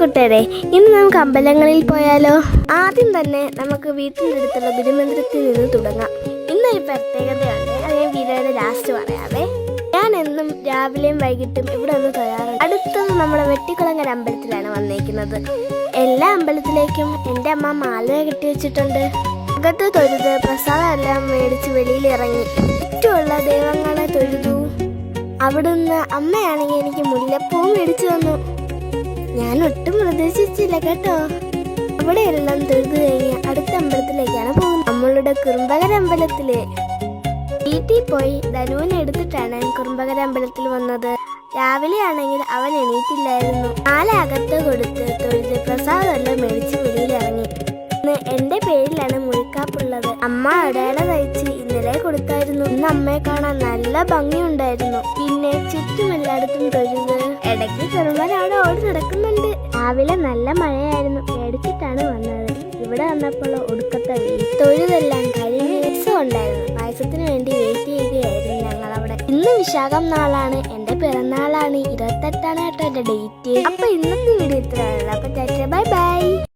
കൂട്ടുകാരെ, ഇന്ന് നമുക്ക് അമ്പലങ്ങളിൽ പോയാലോ? ആദ്യം തന്നെ നമുക്ക് വീട്ടിൻ്റെ അടുത്തുള്ള ഗുരുമന്ദിരത്തിൽ നിന്ന് തുടങ്ങാം. ഇന്നൊരു പ്രത്യേകതയുണ്ട്, അത് ഞാൻ വീഡിയോയുടെ ലാസ്റ്റ് പറയാവേ. ഞാൻ എന്നും രാവിലെയും വൈകിട്ടും ഇവിടെ ഒന്ന് തൊഴാറുണ്ട്. അടുത്തത് നമ്മുടെ വെട്ടിക്കുളങ്ങര അമ്പലത്തിലാണ് വന്നേക്കുന്നത്. എല്ലാ അമ്പലത്തിലേക്കും എൻ്റെ അമ്മ മാല കെട്ടി വെച്ചിട്ടുണ്ട്. അകത്ത് തൊഴുത് പ്രസാദം എല്ലാം മേടിച്ച് വെളിയിൽ ഇറങ്ങി ചുറ്റുമുള്ള ദൈവങ്ങളെ തൊഴുതു. അവിടുന്ന് അമ്മയാണെങ്കിൽ എനിക്ക് മുല്ലപ്പൂവും മേടിച്ചു തന്നു. ഞാൻ ഒട്ടും പ്രതീക്ഷിച്ചില്ല കേട്ടോ. അവിടെ എല്ലാം തൊഴുതു കഴിഞ്ഞ് അടുത്ത അമ്പലത്തിലേക്കാണ് പോകുന്നത്. നമ്മളുടെ കുറുമ്പകര അമ്പലത്തില് വീട്ടിൽ പോയി ധനുവിനെ എടുത്തിട്ടാണ് കുറുമ്പകര അമ്പലത്തിൽ വന്നത്. രാവിലെ ആണെങ്കിൽ അവൻ എണീറ്റില്ലായിരുന്നു. അകത്ത് കൊടുത്ത് തൊഴുത് പ്രസാദമെല്ലാം മേടിച്ച് വെളിയിലിറങ്ങി. ഇന്ന് എന്റെ പേരിലാണ് മുഴുക്കാപ്പുള്ളത്. അമ്മ അടയാള തയ്ച്ച് ഇന്നലെ കൊടുത്തായിരുന്നു. ഇന്ന് അമ്മയെ കാണാൻ നല്ല ഭംഗിയുണ്ടായിരുന്നു. പിന്നെ ചുറ്റും എല്ലായിടത്തും തൊഴുത് ഇടയ്ക്ക് ചെറുമ്പനാണ് ഓടി നടക്കുന്നുണ്ട്. രാവിലെ നല്ല മഴയായിരുന്നു, പേടിച്ചിട്ടാണ് വന്നത്. ഇവിടെ വന്നപ്പോൾ ഒടുക്കത്തെ തൊഴുതെല്ലാം കഴിഞ്ഞ് രസം ഉണ്ടായിരുന്നു. പായസത്തിന് വേണ്ടി വെയിറ്റ് ചെയ്യുകയായിരുന്നു ഞങ്ങളവിടെ. ഇന്ന് വിശാഖം നാളാണ്, എന്റെ പിറന്നാളാണ്. 28 കേട്ടോ എന്റെ ഡേറ്റ്. അപ്പൊ ഇന്നത്തെ വീഡിയോ ഇത്രയാണ്. അപ്പൊ ബൈ ബൈ.